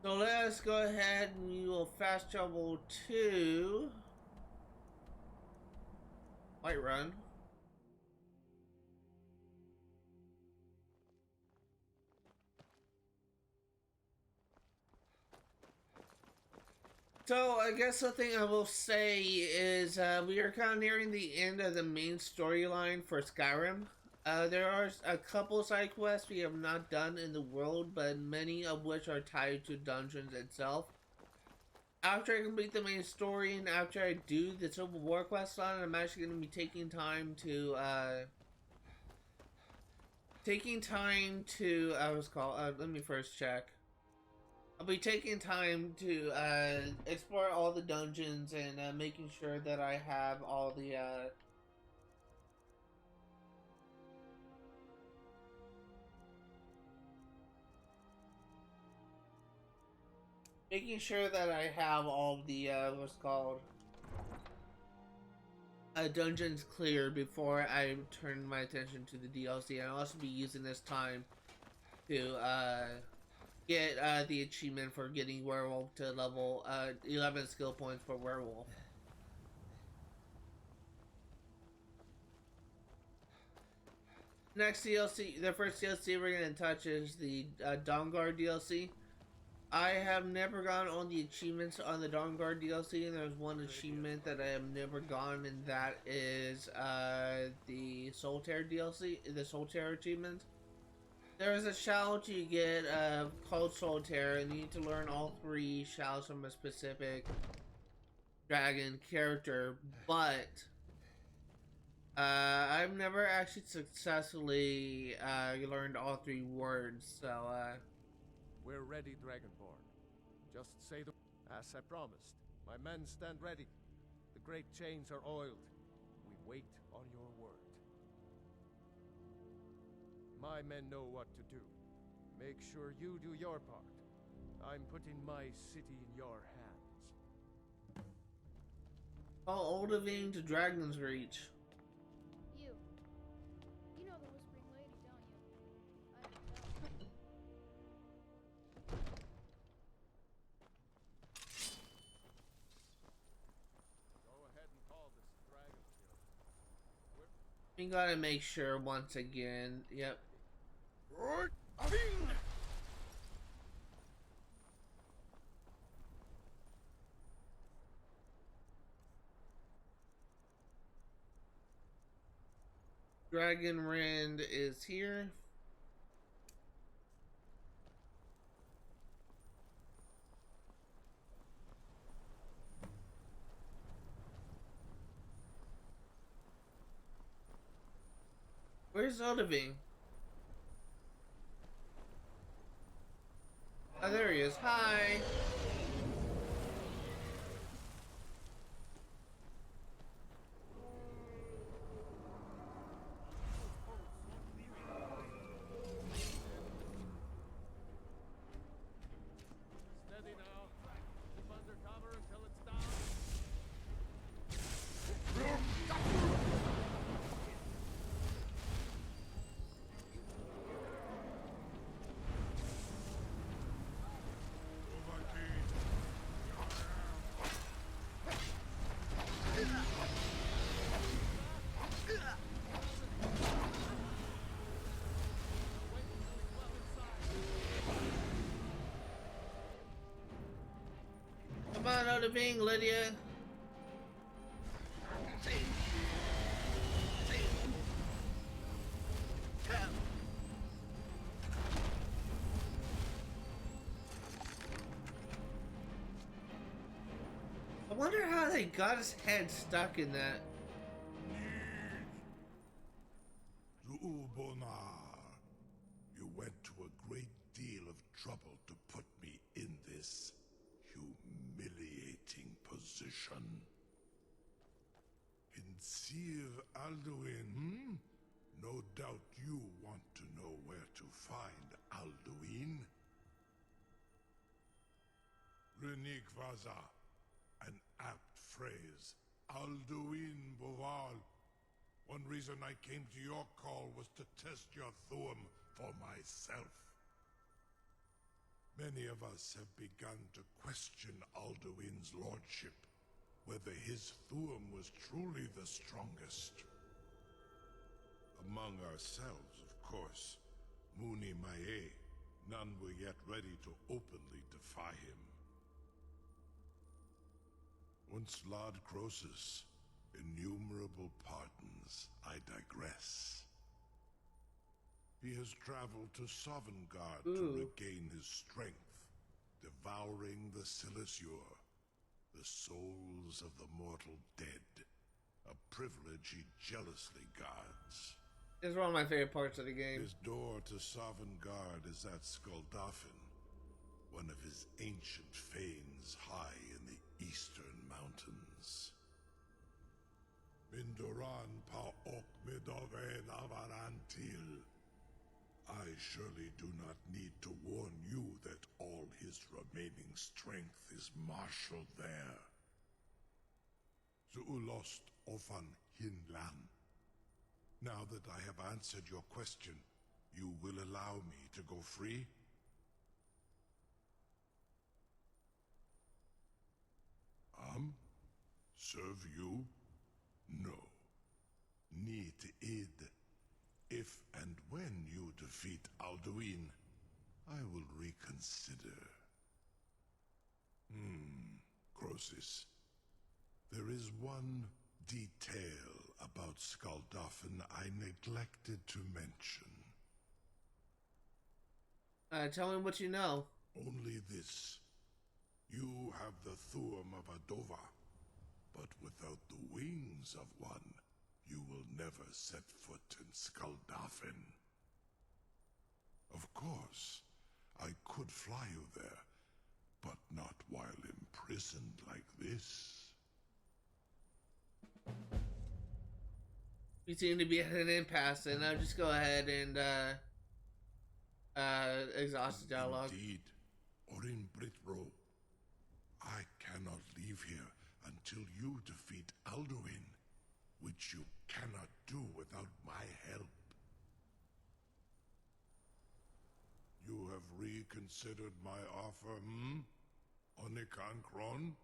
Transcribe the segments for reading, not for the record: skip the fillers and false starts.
So let us go ahead and we will fast travel to Whiterun. So I guess the thing I will say is we are kind of nearing the end of the main storyline for Skyrim. There are a couple side quests we have not done in the world, but many of which are tied to dungeons itself. After I complete the main story and after I do the Civil War quest line, I'm actually going to be taking time to what's called let me first check. I'll be taking time to explore all the dungeons and making sure that I have all the what's called dungeons cleared before I turn my attention to the DLC. And I'll also be using this time to get the achievement for getting werewolf to level 11 skill points for werewolf. Next DLC, the first DLC we're gonna touch is the Dawnguard DLC. I have never gone on the achievements on the Dawnguard DLC, and there's one achievement that I have never gone, and that is the Solitaire DLC, the Solitaire achievement. There is a shout you get called Solitaire, and you need to learn all 3 shouts from a specific dragon character, but I've never actually successfully learned all 3 words, so We're ready, Dragonborn. Just say the... As I promised, my men stand ready. The great chains are oiled. We wait on your word. My men know what to do. Make sure you do your part. I'm putting my city in your hands. call Odahving to Dragon's Reach. You know the Whispering Lady, don't you? Go ahead and call this dragon here. We gotta make sure once again. Yep. Dragon Rend is here. Where's Odahving? Oh, there he is. Hi. Steady now. Keep under cover until it's down. Come on, Odahving, Lydia. I wonder how they got his head stuck in that. Zubonar, you went to a great deal of trouble to put me in this humiliating position. Sir Alduin, No doubt you want to know where to find Alduin. Renikvaza, an apt phrase. Alduin Boval. One reason I came to your call was to test your thuum for myself. Many of us have begun to question Alduin's lordship, whether his Thuum was truly the strongest. Among ourselves, of course, Muni Mae, none were yet ready to openly defy him. Once Lord Croesus, innumerable pardons, I digress. He has traveled to Sovngarde to regain his strength, devouring the Silesure, the souls of the mortal dead, a privilege he jealously guards. It's one of my favorite parts of the game. His door to Sovngarde is at Skuldafn, one of his ancient fanes high in the eastern mountains. Mindoran pa ok midoven avarantil. I surely do not need to warn you that all his remaining strength is marshaled there. Zuulost ofan hinlan. Now that I have answered your question, you will allow me to go free? Serve you? No. Need id. If and when you defeat Alduin, I will reconsider. Croesus. There is one detail about Skuldafn I neglected to mention. Tell me what you know. Only this. You have the Thuum of Adova, but without the wings of one, you will never set foot in Skuldafn. Of course, I could fly you there, but not while imprisoned like this. We seem to be at an impasse, and I'll just go ahead and exhaust the dialogue. Indeed, or in Britbro, I cannot leave here until you defeat Alduin, which you cannot do without my help. You have reconsidered my offer, Onikan Kron?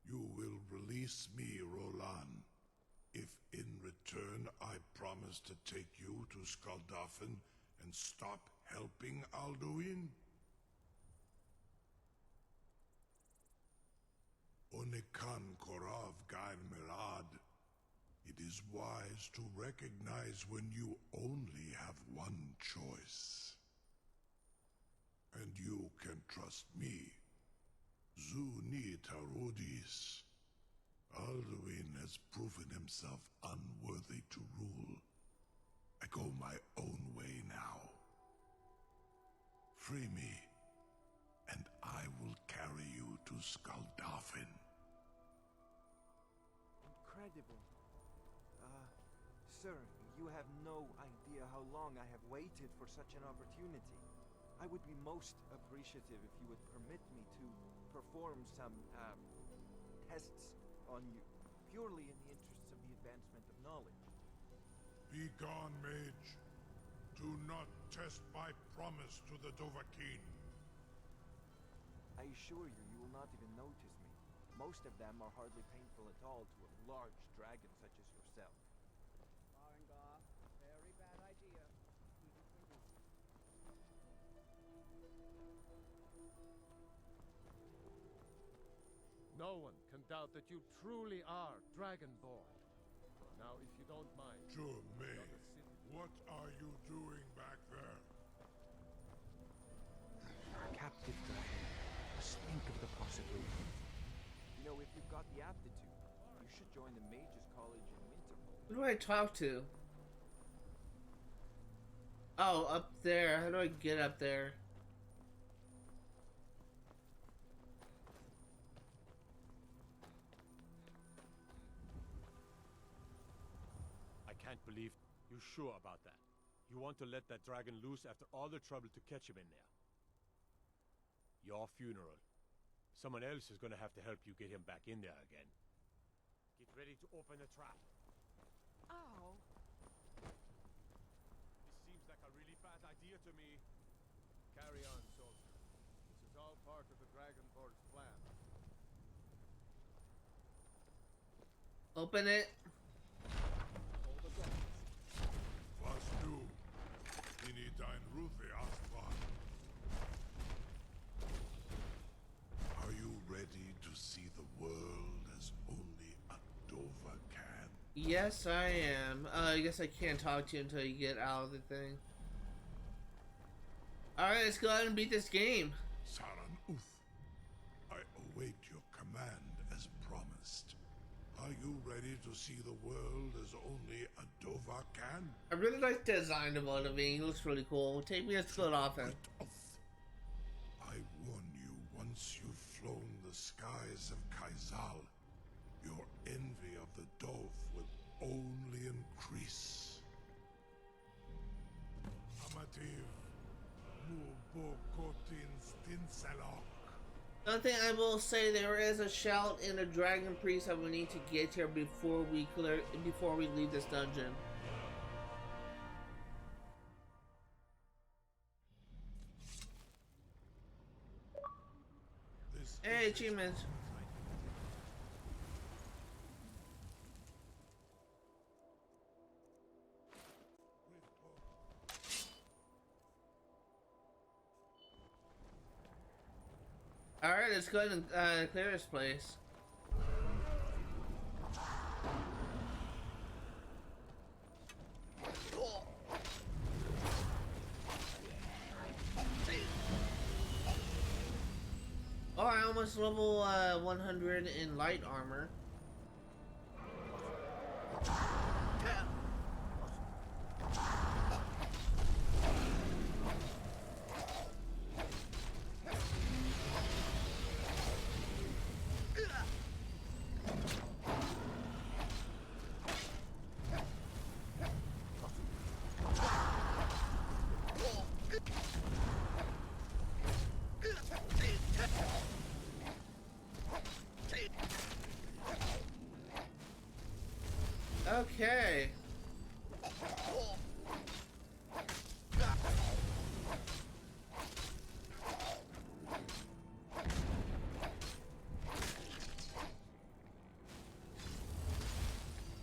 You will release me, Roland, if in return I promise to take you to Skuldafn and stop helping Alduin? Onikan Korav Gain Mirad. It is wise to recognize when you only have one choice. And you can trust me. Zuni Tarudis. Alduin has proven himself unworthy to rule. I go my own way now. Free me, and I will carry you to Skuldafn. Incredible. Sir, you have no idea how long I have waited for such an opportunity. I would be most appreciative if you would permit me to perform some, tests on you, purely in the interests of the advancement of knowledge. Be gone, mage. Do not test my promise to the Dovahkiin. I assure you, you will not even notice me. Most of them are hardly painful at all to a large dragon such as yourself. Farengar, very bad idea, even for you. No one can doubt that you truly are Dragonborn. Now, if you don't mind... Sure, mage. What are you doing back there? Captive dragon. Just think of the possibilities. You know, if you've got the aptitude, you should join the Mages College in Winterhold. Who do I talk to? Oh, up there. How do I get up there? I can't believe you sure about that. You want to let that dragon loose after all the trouble to catch him in there. Your funeral. Someone else is gonna have to help you get him back in there again. Get ready to open the trap. Ow! This seems like a really bad idea to me. Carry on, so Open it. Was du in dein Rufe Astral? Are you ready to see the world as only Odahving can? Yes, I am. I guess I can't talk to you until you get out of the thing. Alright, let's go ahead and beat this game. Saran Uth, I await your command as promised. Are you ready to see the world as only Odahving can? I really like the design of Odahving. It looks really cool. Take me to Skuldafn. I warn you, once you've flown the skies of Kaizal, your envy of the Dove will only increase. Amativ, Mubokotin Stinselok. One thing I will say, there is a shout in the Dragon Priest that we need to get here before we leave this dungeon. Hey, achievements. Alright, let's go ahead and clear this place. Oh, I almost level 100 in light armor. Okay.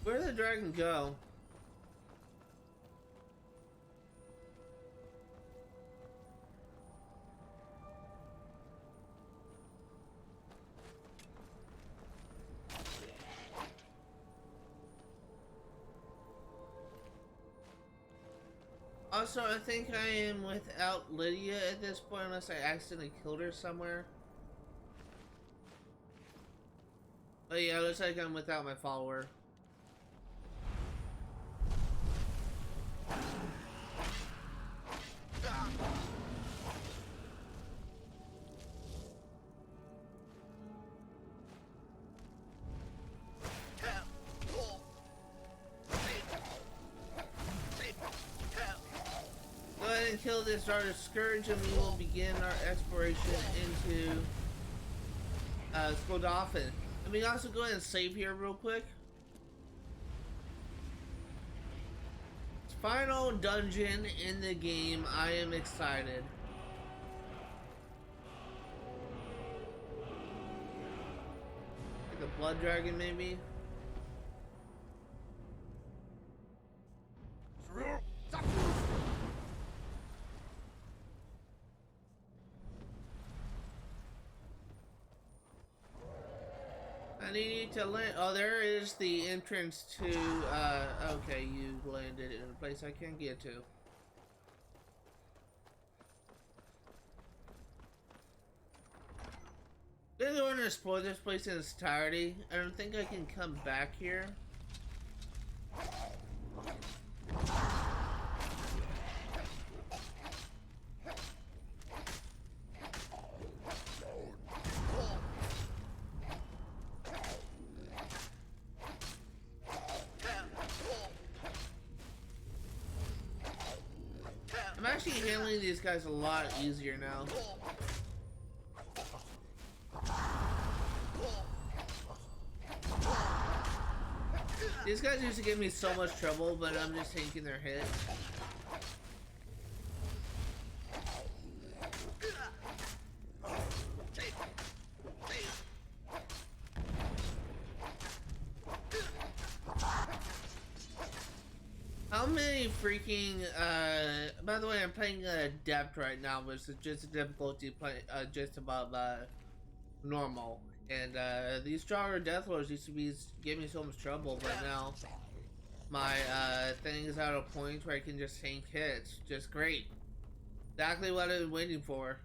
Where did the dragon go? Also, I think I am without Lydia at this point, unless I accidentally killed her somewhere. But yeah, it looks like I'm without my follower. Kill this Dark Scourge and we will begin our exploration into Skuldafn. Let me also go ahead and save here real quick. Final dungeon in the game. I am excited. Like a blood dragon maybe? I need to land. Oh, there is the entrance to. Okay, you landed in a place I can't get to. I'm going to explore this place in its entirety. I don't think I can come back here. I'm actually handling these guys a lot easier now. These guys used to give me so much trouble, but I'm just taking their hit. freaking, by the way, I'm playing Depth right now, which is just a difficulty play, just above, normal. And, these stronger Deathlords used to be giving me so much trouble, but now my, thing is at a point where I can just tank hits. Just great. Exactly what I was waiting for.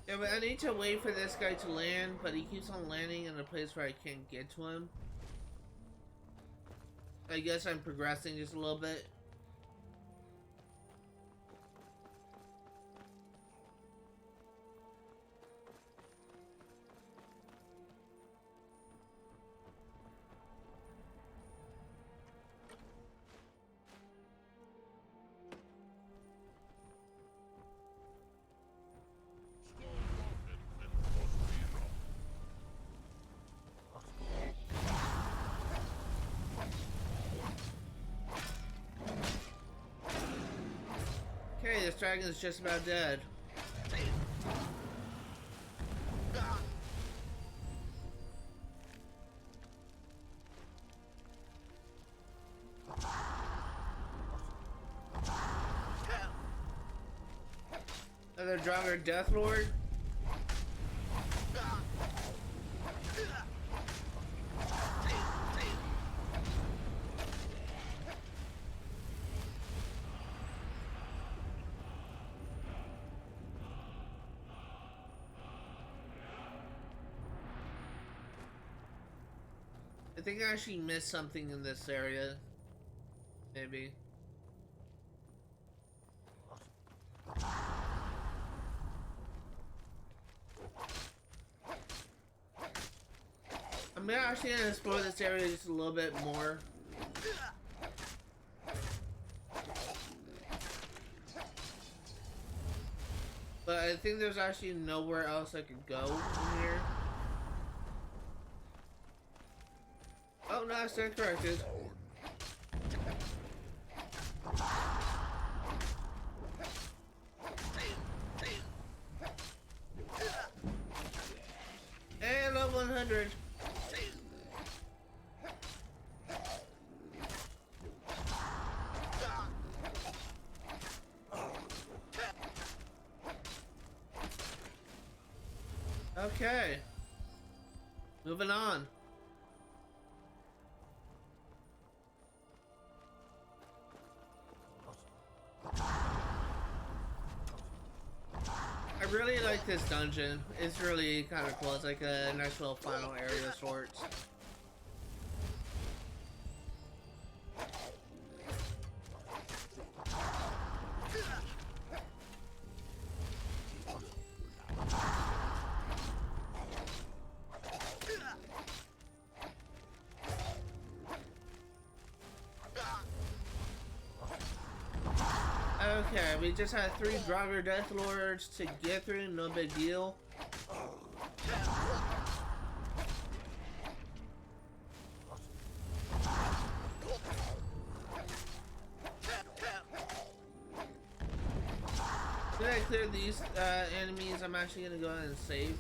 Yeah, but I need to wait for this guy to land, but he keeps on landing in a place where I can't get to him. I guess I'm progressing just a little bit. Okay, this dragon is just about dead. Another Draugr Deathlord. I think I actually missed something in this area. Maybe. I'm actually gonna explore this area just a little bit more. But I think there's actually nowhere else I could go in here. Oh, no, I stand corrected. And level 100. Okay. Moving on. I really like this dungeon. It's really kind of cool. It's like a nice little final area of sorts. Okay, we just had 3 Draugr Deathlords to get through, no big deal. Did I clear these enemies? I'm actually gonna go ahead and save.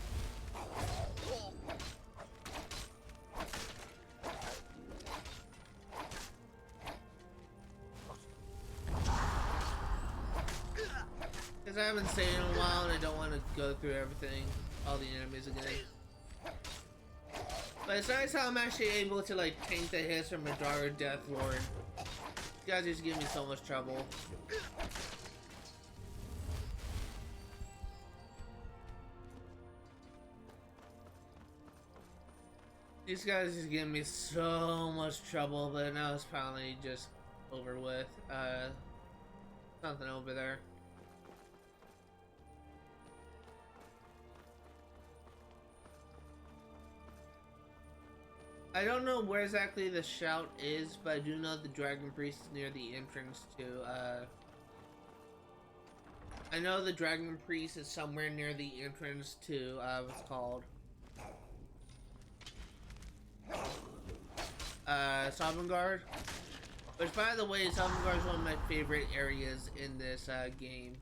Because I haven't saved in a while and I don't want to go through everything, all the enemies again. But it's nice how I'm actually able to like tank the hits from a Draugr Deathlord. You guys just give me so much trouble. These guys just give me so much trouble, but now it's finally just over with. Something over there. I don't know where exactly the shout is, but I do know the Dragon Priest is near the entrance to, I know the Dragon Priest is somewhere near the entrance to, what's it called? Sovngarde. Which, by the way, Sovngarde is one of my favorite areas in this, game.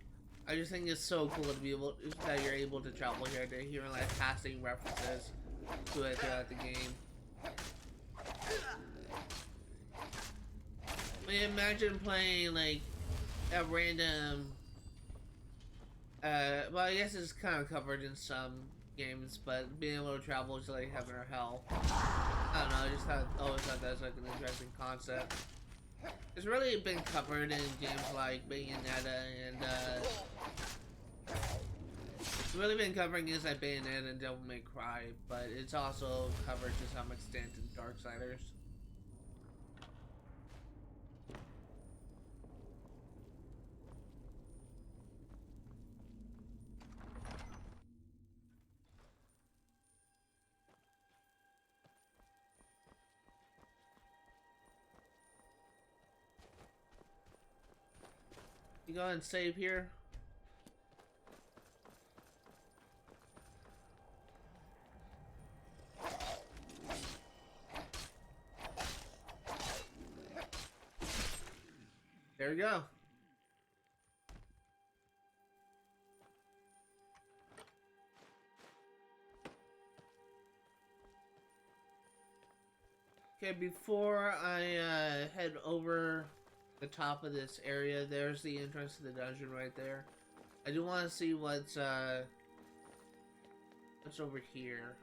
I just think it's so cool to be able, that you're able to travel here, to hear, like, passing references to it throughout the game. I mean, imagine playing like a random well, I guess it's kind of covered in some games, but being able to travel to like heaven or hell, I don't know, I just always thought that was like an interesting concept. It's really been covered in games like Bayonetta and it's really been covering games like Bayonetta and Devil May Cry, but it's also covered to some extent in Darksiders. You go ahead and save here. There we go. Okay, before I head over the top of this area, there's the entrance to the dungeon right there. I do want to see what's over here.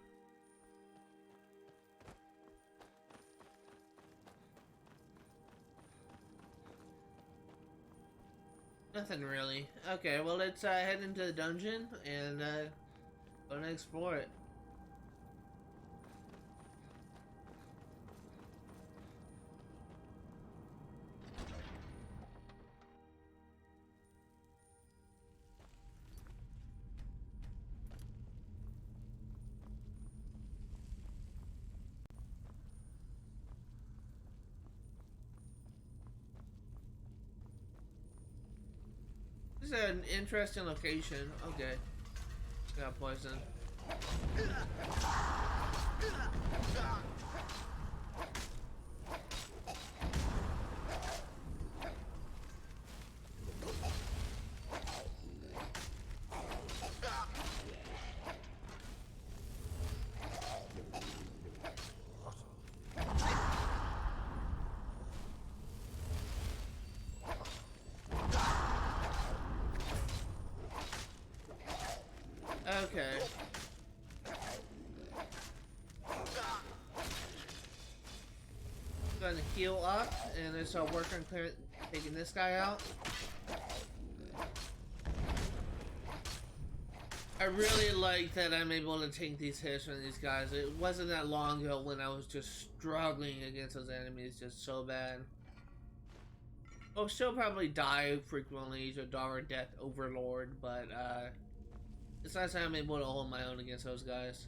Nothing really. Okay, well let's head into the dungeon and go and explore it. This is an interesting location. Okay. Got poison. Okay. Gonna heal up and then start working on taking this guy out. I really like that I'm able to take these hits from these guys. It wasn't that long ago when I was just struggling against those enemies just so bad. I'll still probably die frequently to Dara Death Overlord, but it's nice that I'm able to hold my own against those guys.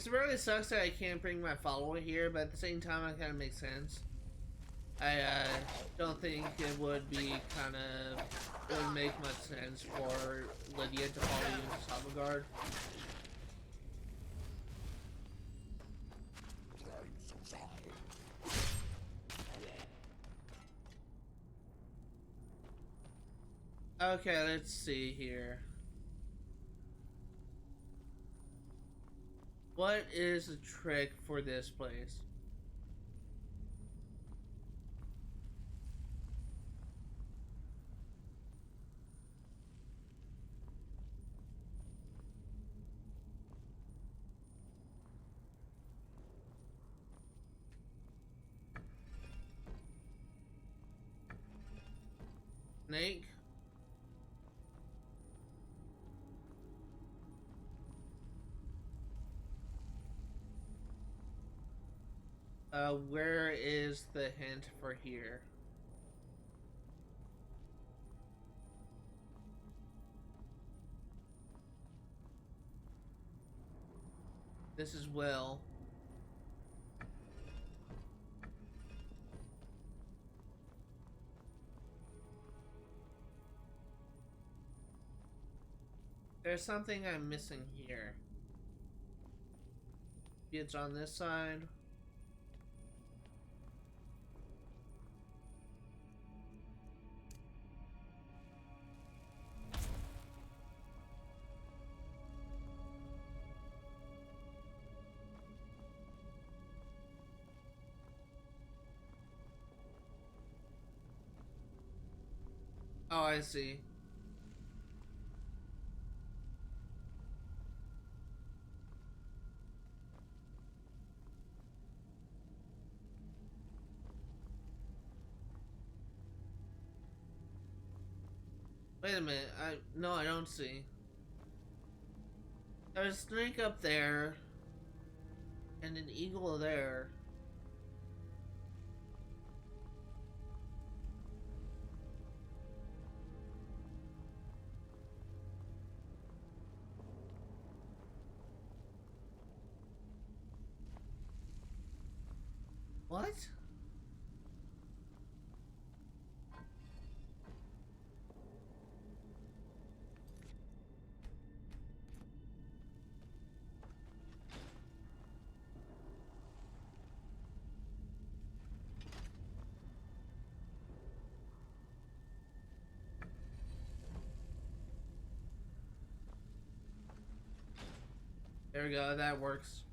It really sucks that I can't bring my follower here, but at the same time, it kind of makes sense. I don't think it would be it would make much sense for Lydia to follow you into Sovngarde. Okay, let's see here. What is the trick for this place? Snake? Where is the hint for here? This is Will. There's something I'm missing here. It's on this side. Oh, I see. Wait a minute. No, I don't see. There's a snake up there and an eagle there. What? There we go, that works.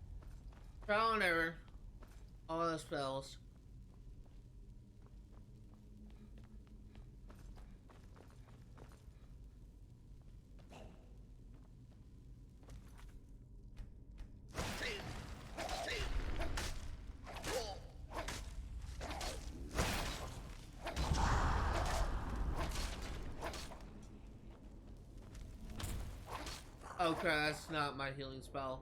Trial and error. All the spells. Okay, that's not my healing spell.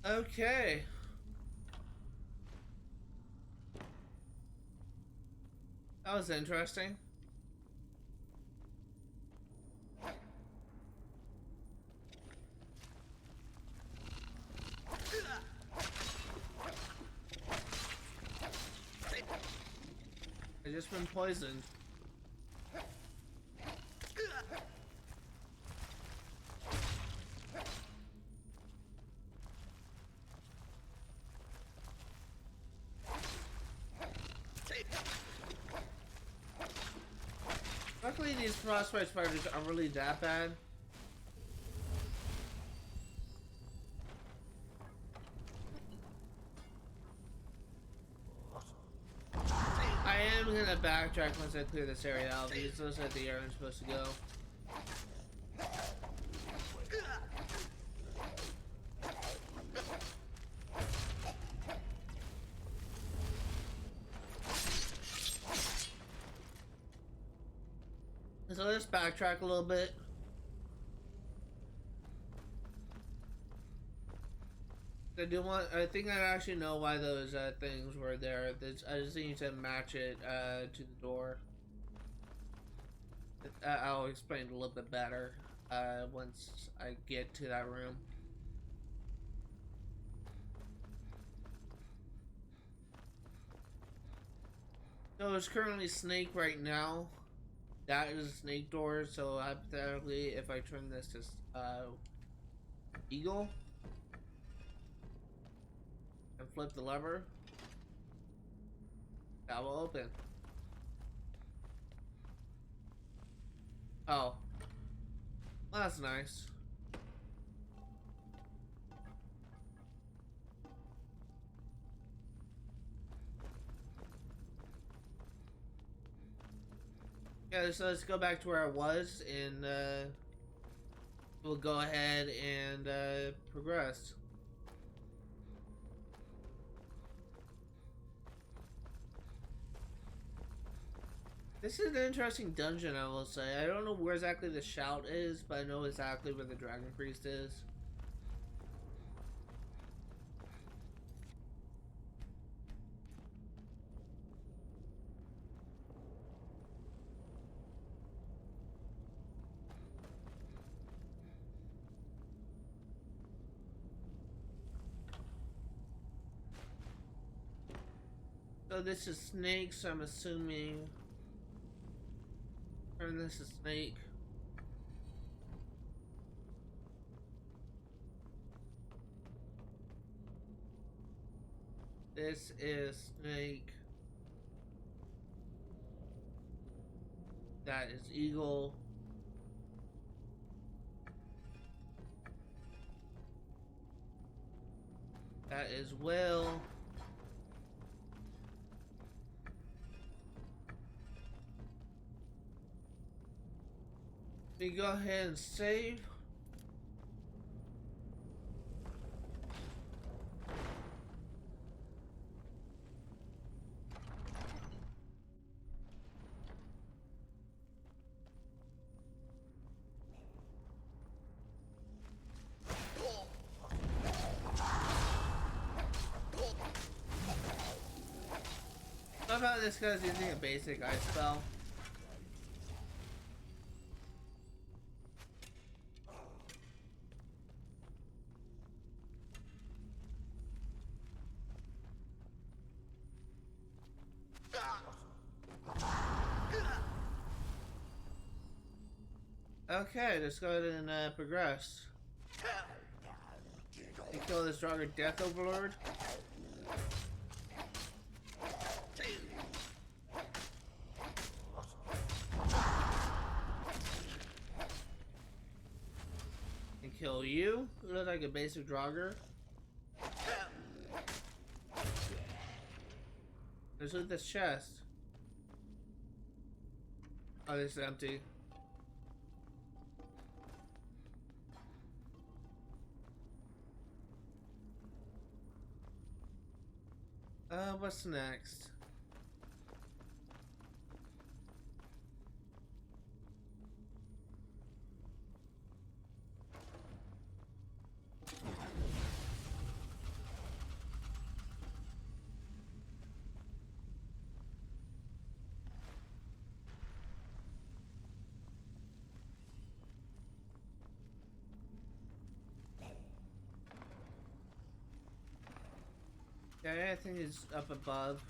Okay. That was interesting. I just been poisoned. Luckily, these frostbite spiders aren't really that bad. I am gonna backtrack once I clear this area out because those are the area I'm supposed to go. So let's backtrack a little bit. I think I actually know why those things were there. I just need to match it to the door. I'll explain it a little bit better once I get to that room. So it's currently snake right now. That is a snake door, so hypothetically, if I turn this to eagle and flip the lever, that will open. Oh, well, that's nice. Yeah, so let's go back to where I was, and we'll go ahead and progress. This is an interesting dungeon, I will say. I don't know where exactly the shout is, but I know exactly where the Dragon Priest is. So this is snake, so I'm assuming... Turn this to snake. This is snake. That is eagle. That is whale. We go ahead and save. How about this guy's using a basic ice spell? Okay, let's go ahead and progress. You kill this Draugr Death Overlord. And kill you. You look like a basic Draugr. Let's loot this chest. Oh, this is empty. What's next? Yeah, I think it's up above.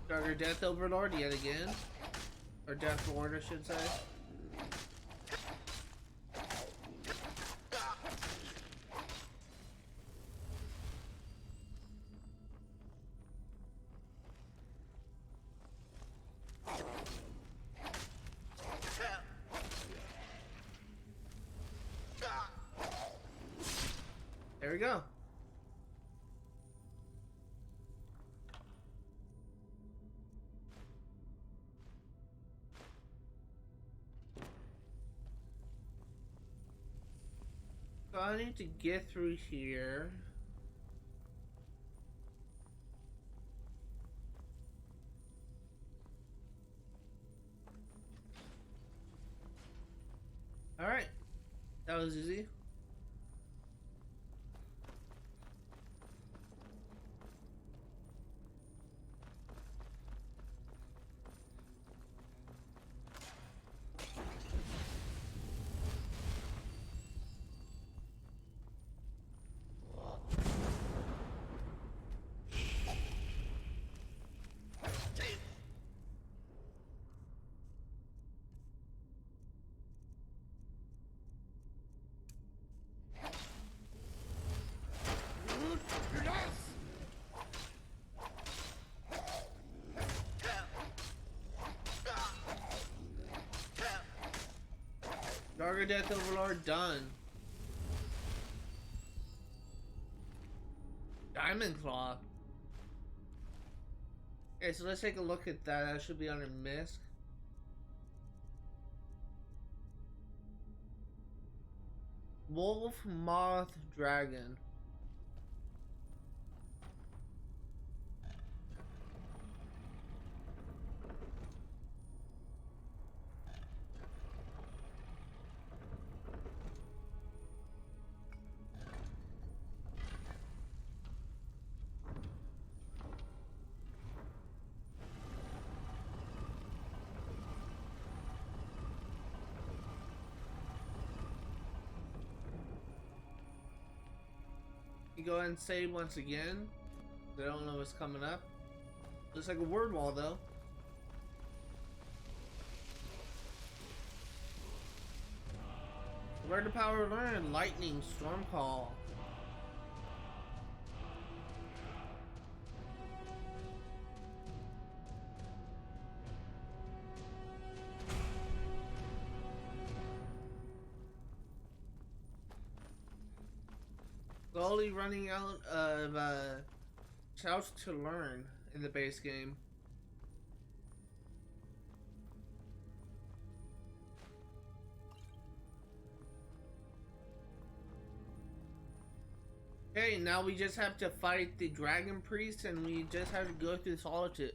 Draugr Death Overlord yet again. Or Death Lord, I should say. There we go. So I need to get through here. Alright. That was easy. Draugr Death Overlord done. Diamond Claw. Okay, so let's take a look at that. That should be under Misk. Wolf, Moth, Dragon. You go ahead and save once again. I don't know what's coming up. Looks like a word wall though. Where the power learn? Lightning, Storm Call. Slowly running out of shouts to learn in the base game. Okay, now we just have to fight the Dragon Priest, and we just have to go through Sovngarde.